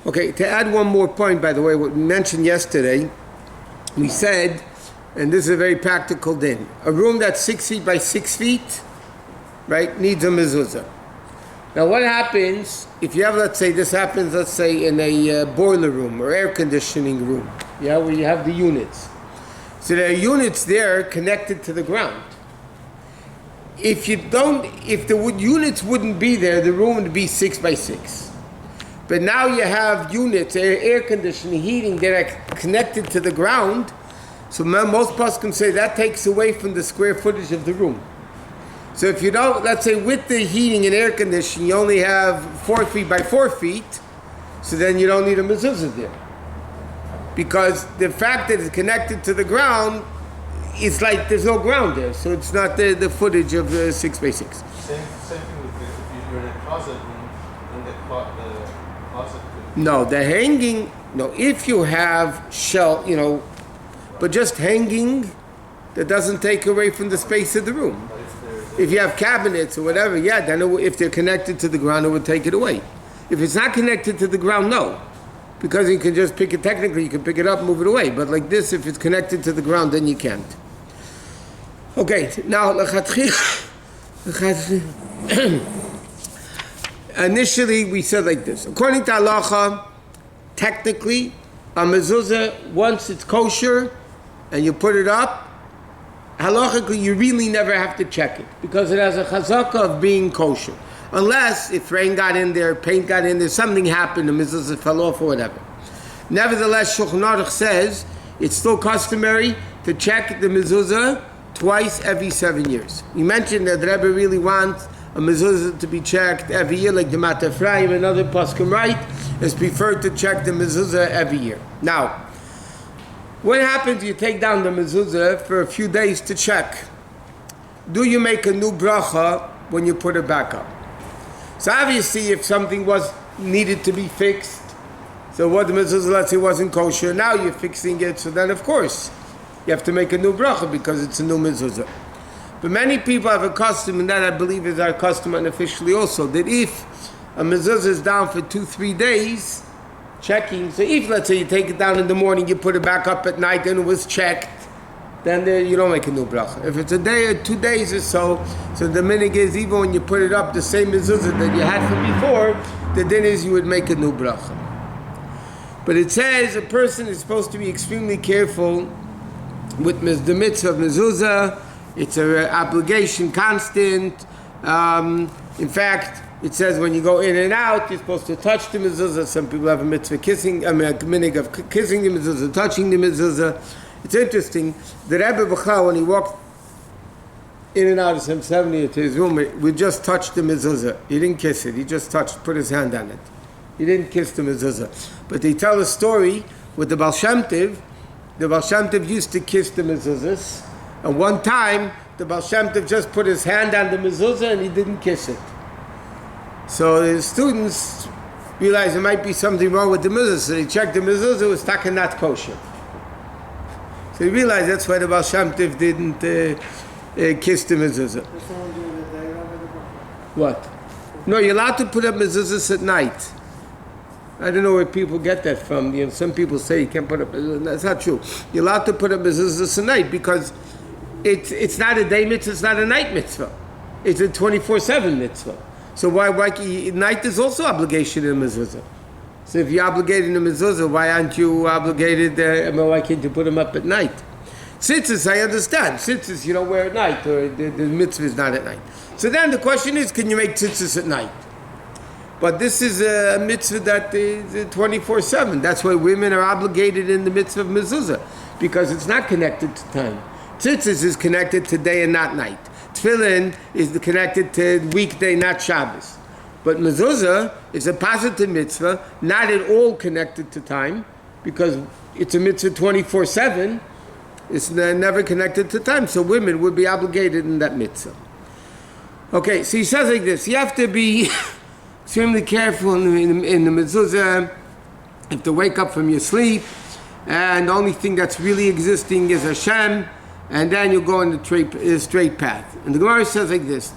Okay, to add one more point, by the way, what we mentioned yesterday, we said, and this is a very practical din, a room that's 6 feet by 6 feet, right, needs a mezuzah. Now what happens if you have, let's say in a boiler room or air conditioning room, yeah, where you have the units. So there are units there connected to the ground. If the units wouldn't be there, the room would be 6 by 6. But now you have units, air conditioning, heating, that are connected to the ground. So most poskim say that takes away from the square footage of the room. So if you don't, let's say with the heating and air conditioning, you only have 4 feet by 4 feet, so then you don't need a mezuzah there. Because the fact that it's connected to the ground, it's like there's no ground there, so it's not the footage of the 6 by 6. Same thing with if you're in a closet room, in the closet. No, the hanging, no, if you have but just hanging, that doesn't take away from the space of the room. If you have cabinets or whatever, yeah, then if they're connected to the ground, it would take it away. If it's not connected to the ground, no. Because you can just pick it, technically you can pick it up and move it away. But like this, if it's connected to the ground, then you can't. Okay, now, initially we said like this. According to halacha, technically, a mezuzah, once it's kosher and you put it up, halachically, you really never have to check it because it has a chazaka of being kosher. Unless if rain got in there, paint got in there, something happened, the mezuzah fell off or whatever. Nevertheless, Shulchan Aruch says it's still customary to check the mezuzah twice every 7 years. You mentioned that the Rabbi really wants a mezuzah to be checked every year, like the Mata Ephraim and other poskim write. It's preferred to check the mezuzah every year. Now, what happens if you take down the mezuzah for a few days to check? Do you make a new bracha when you put it back up? So obviously if something was needed to be fixed, so what the mezuzah, let's say, wasn't kosher, now you're fixing it, so then of course you have to make a new bracha because it's a new mezuzah. But many people have a custom, and that I believe is our custom unofficially also, that if a mezuzah is down for 2-3 days, checking, so if let's say you take it down in the morning, you put it back up at night and it was checked, then you don't make a new bracha. If it's a day or 2 days or so the minhag is even when you put it up, the same mezuzah that you had from before, the din is you would make a new bracha. But it says a person is supposed to be extremely careful with the mitzvah of mezuzah. It's an obligation, constant. In fact, it says when you go in and out, you're supposed to touch the mezuzah. Some people have a mitzvah minhag of kissing the mezuzah, touching the mezuzah. It's interesting. The Rabbi when he walked in and out of some 70 to his room, we just touched the mezuzah. He didn't kiss it. He just put his hand on it. He didn't kiss the mezuzah. But they tell a story with the Baal Shem Tov. The Baal Shem Tov used to kiss the mezuzahs. And one time, the Baal Shem Tov just put his hand on the mezuzah and he didn't kiss it. So his students realized there might be something wrong with the mezuzah. So they checked the mezuzah, it was taka not kosher. So they realized that's why the Baal Shem Tov didn't kiss the mezuzah. What? No, you're allowed to put up mezuzahs at night. I don't know where people get that from. Some people say you can't put up mezuzahs. That's not true. You're allowed to put up mezuzahs at night because it's not a day mitzvah, it's not a night mitzvah. It's a 24/7 mitzvah. So why night is also obligation in mezuzah. So if you're obligated in mezuzah, why aren't you obligated? Why can't you put them up at night? Tzitzis, I understand. Tzitzis you don't wear at night, or the mitzvah is not at night. So then the question is, can you make tzitzis at night? But this is a mitzvah that is 24/7. That's why women are obligated in the mitzvah of mezuzah, because it's not connected to time. Tzitzis is connected to day and not night. Tefillin is connected to weekday, not Shabbos. But mezuzah is a positive mitzvah, not at all connected to time, because it's a mitzvah 24/7. It's never connected to time, so women would be obligated in that mitzvah. Okay, so he says like this: you have to be extremely careful in the mezuzah. You have to wake up from your sleep, and the only thing that's really existing is Hashem, and then you go in the straight path. And the Gemara says like this: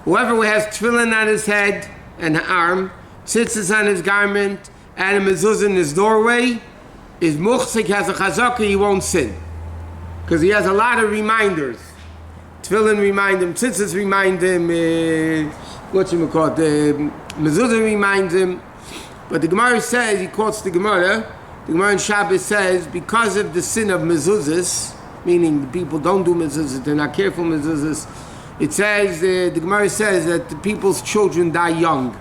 whoever has tefillin on his head and arm, tzitzis on his garment, and a mezuzah in his doorway, is muhsik, has a chazaka, he won't sin. Because he has a lot of reminders. Tefillin remind him, tzitzis remind him, mezuzah reminds him. But the Gemara says, he quotes the Gemara in Shabbos says, because of the sin of mezuzahs, meaning the people don't do mezuzahs, they're not careful mezuzahs, it says, the Gemara says that the people's children die young.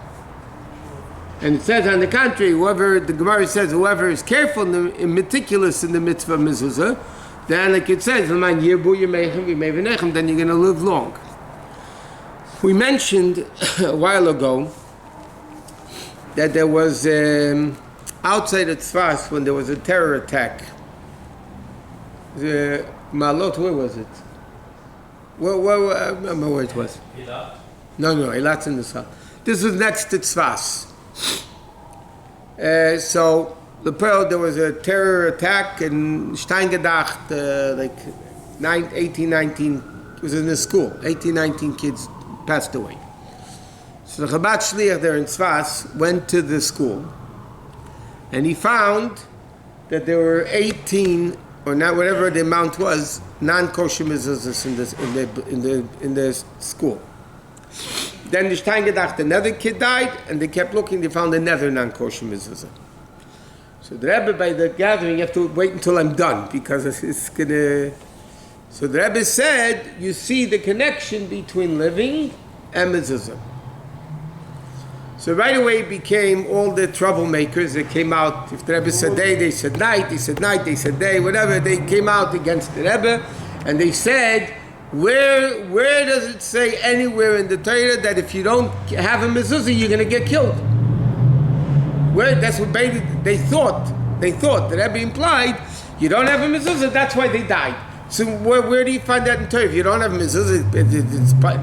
And it says on the contrary, the Gemara says, whoever is careful and meticulous in the mitzvah of mezuzah, then like it says, then you're going to live long. We mentioned a while ago that there was outside of Tzfas when there was a terror attack. Ma'alot, where was it? I remember where it was. Eilat? No, Eilat's in the south. This was next to Tzfas. So there was a terror attack in Steingedacht, 18, 19, it was in the school. 18, 19 kids passed away. So the Chabad Shliach there in Tzfas went to the school, and he found that there were 18, or not whatever the amount was, non-kosher mezuzahs in the school. Then the Steingedacht, another kid died, and they kept looking, they found another non-kosher mezuzah. So the Rebbe, by the gathering, you have to wait until I'm done, because it's going to... So the Rebbe said, you see the connection between living and mezuzah. So right away it became all the troublemakers that came out. If the Rebbe said day, they said night, they said night, they said day, whatever. They came out against the Rebbe, and they said, where does it say anywhere in the Torah that if you don't have a mezuzah, you're going to get killed? That's what they thought. The Rebbe implied, you don't have a mezuzah, that's why they died. So where do you find that in Torah? If you don't have a mezuzah,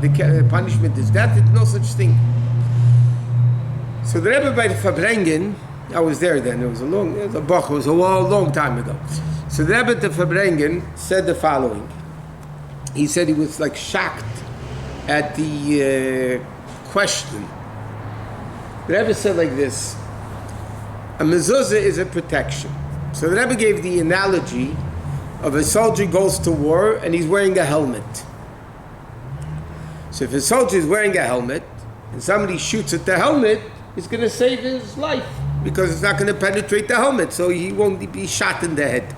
the punishment is death. There's no such thing. So the Rebbe by the Fabrengen, I was there then, it was a long time ago. So the Rebbe the Fabrengen said the following. He said he was like shocked at the question. The Rebbe said like this, a mezuzah is a protection. So the Rebbe gave the analogy of a soldier goes to war and he's wearing a helmet. So if a soldier is wearing a helmet and somebody shoots at the helmet, it's going to save his life because it's not going to penetrate the helmet, so he won't be shot in the head.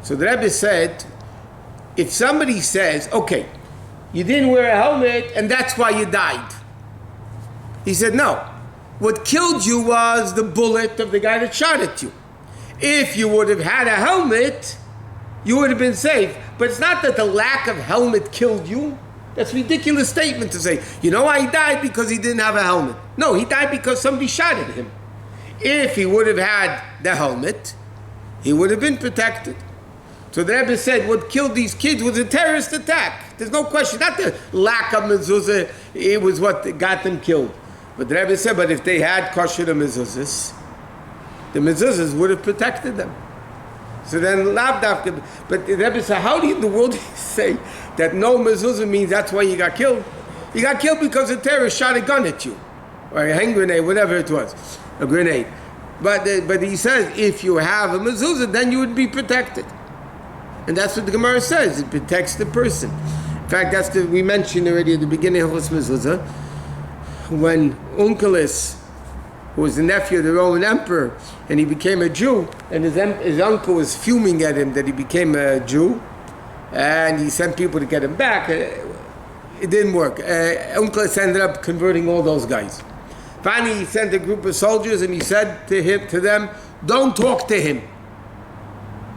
So the Rebbe said, if somebody says, okay, you didn't wear a helmet and that's why you died. He said, no. What killed you was the bullet of the guy that shot at you. If you would have had a helmet, you would have been safe. But it's not that the lack of helmet killed you. That's a ridiculous statement to say. You know why he died? Because he didn't have a helmet. No, he died because somebody shot at him. If he would have had the helmet, he would have been protected. So the Rebbe said what killed these kids was a terrorist attack. There's no question. Not the lack of mezuzah, it was what got them killed. But the Rebbe said, but if they had kosher mezuzahs, the mezuzahs would have protected them. So then, lavdafka. But the Rebbe said, how do you in the world say that no mezuzah means that's why you got killed? You got killed because a terrorist shot a gun at you, or a hand grenade, whatever it was, a grenade. But he says, if you have a mezuzah, then you would be protected. And that's what the Gemara says. It protects the person. In fact, we mentioned already at the beginning of Halachos Mezuzah, when Onkelos, who was the nephew of the Roman emperor, and he became a Jew, and his uncle was fuming at him that he became a Jew, and he sent people to get him back. It didn't work. Onkelos ended up converting all those guys. Finally, he sent a group of soldiers, and he said to them, don't talk to him.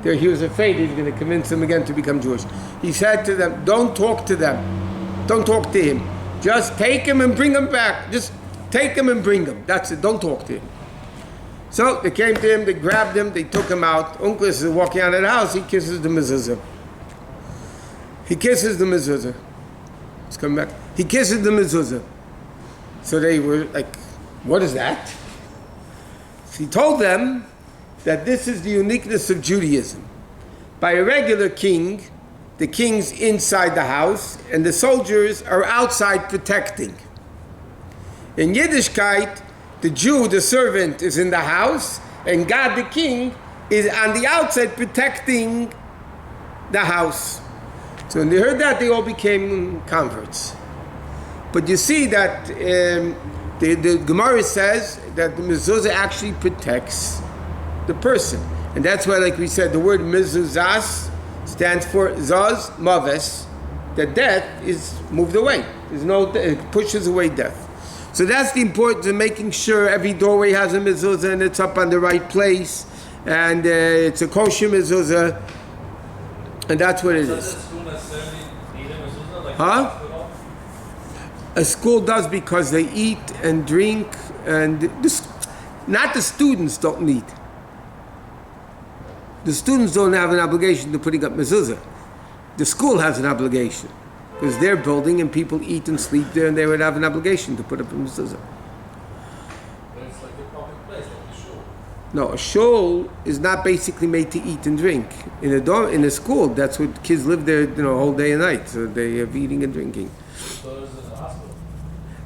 He was afraid he's going to convince them again to become Jewish. He said to them, don't talk to them. Don't talk to him. Just take him and bring him back. Just take him and bring him. That's it. Don't talk to him. So they came to him, they grabbed him, they took him out. Onkelos is walking out of the house, he kisses the mezuzah. He's coming back. He kisses the mezuzah. So they were like, what is that? So he told them that this is the uniqueness of Judaism. By a regular king, the king's inside the house and the soldiers are outside protecting. In Yiddishkeit, The Jew, the servant, is in the house, and God, the king, is on the outside protecting the house. So when they heard that, they all became converts. But you see that the Gemara says that the mezuzah actually protects the person. And that's why, like we said, the word mezuzah stands for zaz, maves, that death is moved away. It pushes away death. So that's the importance of making sure every doorway has a mezuzah and it's up on the right place, and it's a kosher mezuzah, and that's what it is. Does the school necessarily need a mezuzah, like Huh? the hospital? A school does, because they eat and drink, and not the students don't need. The students don't have an obligation to putting up mezuzah. The school has an obligation, because they're building and people eat and sleep there, and they would have an obligation to put up a mezuzah. But it's like a public place, like the shul. No, a shul is not basically made to eat and drink. In a school, that's what kids live there, whole day and night. So they have eating and drinking. So is it a hospital?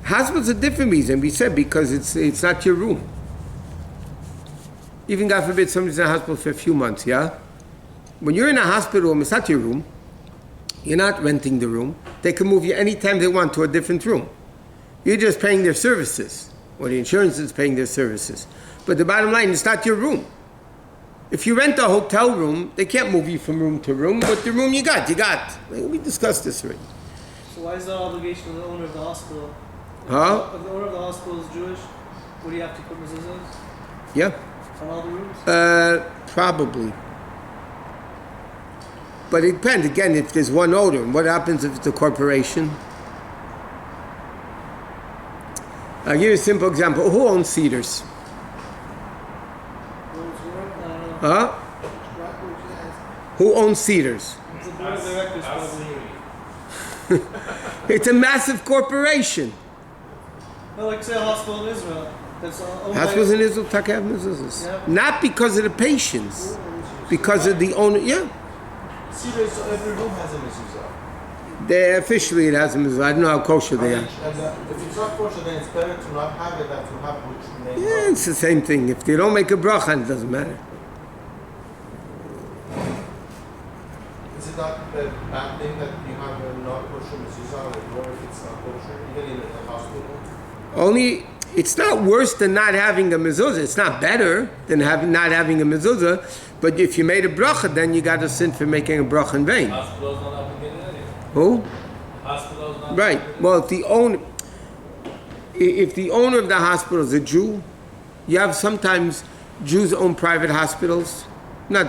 Hospital's a different reason. We said because it's not your room. Even God forbid somebody's in a hospital for a few months, yeah? When you're in a hospital room, it's not your room. You're not renting the room. They can move you anytime they want to a different room. You're just paying their services, or the insurance is paying their services. But the bottom line, it's not your room. If you rent a hotel room, they can't move you from room to room, but the room you got. We discussed this already. So why is that obligation of the owner of the hospital? Huh? If the owner of the hospital is Jewish, would he have to put mezuzahs Yeah. on all the rooms? Probably. But it depends. Again, if there's one owner, what happens if it's a corporation? I'll give you a simple example. Who owns Cedars? Huh? Who owns Cedars? It's a board of directors probably. It's a massive corporation. No, like say a hospital in Israel. That's owned by- Hospitals in Israel take have mezuzahs. Yeah. Not because of the patients, because of the owner. Yeah, Cedars, every room has a mezuzah. they officially it has a mezuzah. I don't know how kosher they are. And if it's not kosher, then it's better to not have it than to have which name. Yeah, it's the same thing. If they don't make a bracha, it doesn't matter. Is it not a bad thing that you have a not kosher mezuzah on the door if it's not kosher, even in a hospital? Only it's not worse than not having a mezuzah. It's not better than not having a mezuzah. But if you made a bracha, then you got a sin for making a bracha in vain. Hospital's not obligated anyway. Who? Hospital's not Right. obligated. Well, if the owner of the hospital is a Jew, you have sometimes Jews own private hospitals. Not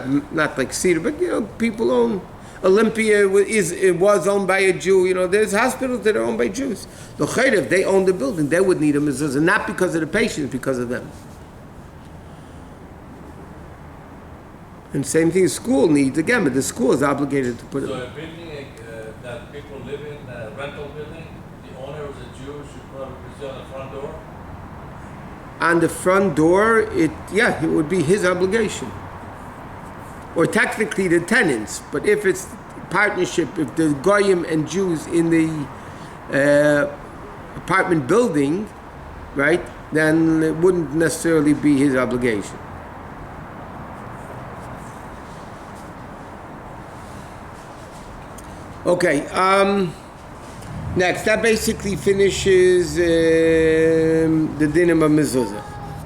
like Cedar, but people own. Olympia was owned by a Jew. There's hospitals that are owned by Jews. The Chayr, if they own the building, they would need a mezuzah, not because of the patients, because of them. And same thing, school needs again, but the school is obligated to put it. So a building that people live in, a rental building, the owner is a Jew, should put up a mezuzah on the front door? On the front door, it would be his obligation. Or technically the tenants, but if it's partnership, if the Goyim and Jews in the apartment building, right, then it wouldn't necessarily be his obligation. Okay, next, that basically finishes the din of mezuzah.